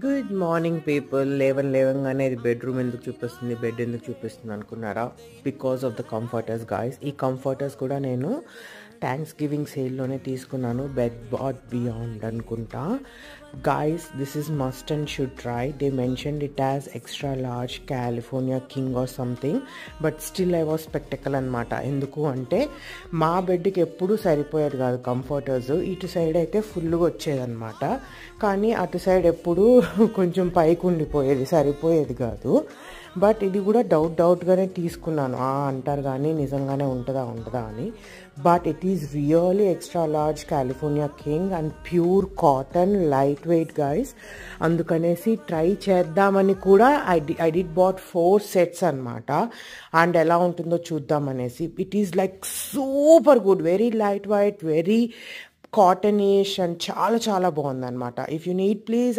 Good morning people. లేవగానే ఇది bedroom ఎందుకు చూపిస్తుంది, బెడ్ ఎందుకు చూపిస్తుంది అనుకున్నారా? Because of the comforters guys. ఈ కంఫర్టర్స్ కూడా నేను థ్యాంక్స్ గివింగ్ సేల్లోనే తీసుకున్నాను. బెడ్ బాట్ బియాండ్ అనుకుంటా guys. This is must and should try. They mentioned it as extra large California king or something, but still I was spectacle అనమాట. ఎందుకు అంటే మా బెడ్కి ఎప్పుడూ సరిపోయేది కాదు కంఫర్టర్స్. ఇటు సైడ్ అయితే ఫుల్గా వచ్చేదన్నమాట, కానీ అటు సైడ్ ఎప్పుడూ కొంచెం పైకి ఉండిపోయేది, సరిపోయేది కాదు. బట్ ఇది కూడా డౌట్గానే తీసుకున్నాను. అంటారు కానీ నిజంగానే ఉంటుందా అని. But it is really extra large California king and pure cotton, light weight guys. అందుకనేసి ట్రై చేద్దామని కూడా ఐ డిడ్ బాట్ 4 సెట్స్ అనమాట. అండ్ ఎలా ఉంటుందో చూద్దామనేసి. It is like super good, very light weight, very cottonish and చాలా చాలా బాగుందన్నమాట. If you need please